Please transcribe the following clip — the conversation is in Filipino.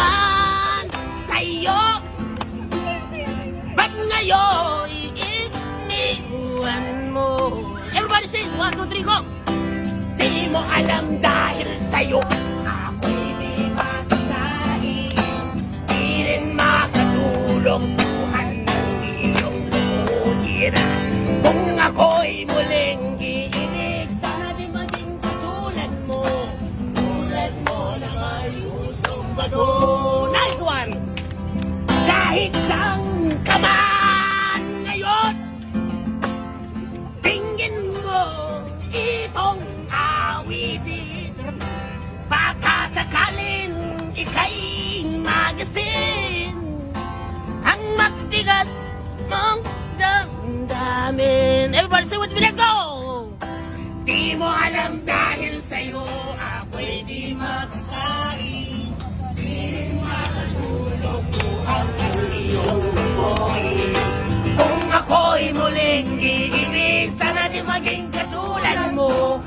naman sa'yo. Ba't ngayon iniwan mo? Everybody sing, 1, 2, 3, go! Di mo alam dahil sa'yo ako'y di makakain, di rin makatulong buhan ng iyong lungkot. Kung ako'y muling iinig, sana di maging katulad mo na ayusong bago. Nice one! Kahit saan ka man ngayon, tingin mo itong awitin, baka sakalin ika'y magasin ang magtigas mong damdamin. Everybody sing with me, let's go! Di mo alam dahil sa'yo ako'y di makakain, di rin makatulog buhang ang iyong buhay. Kung ako'y muling iibig, sana di maging katulad mo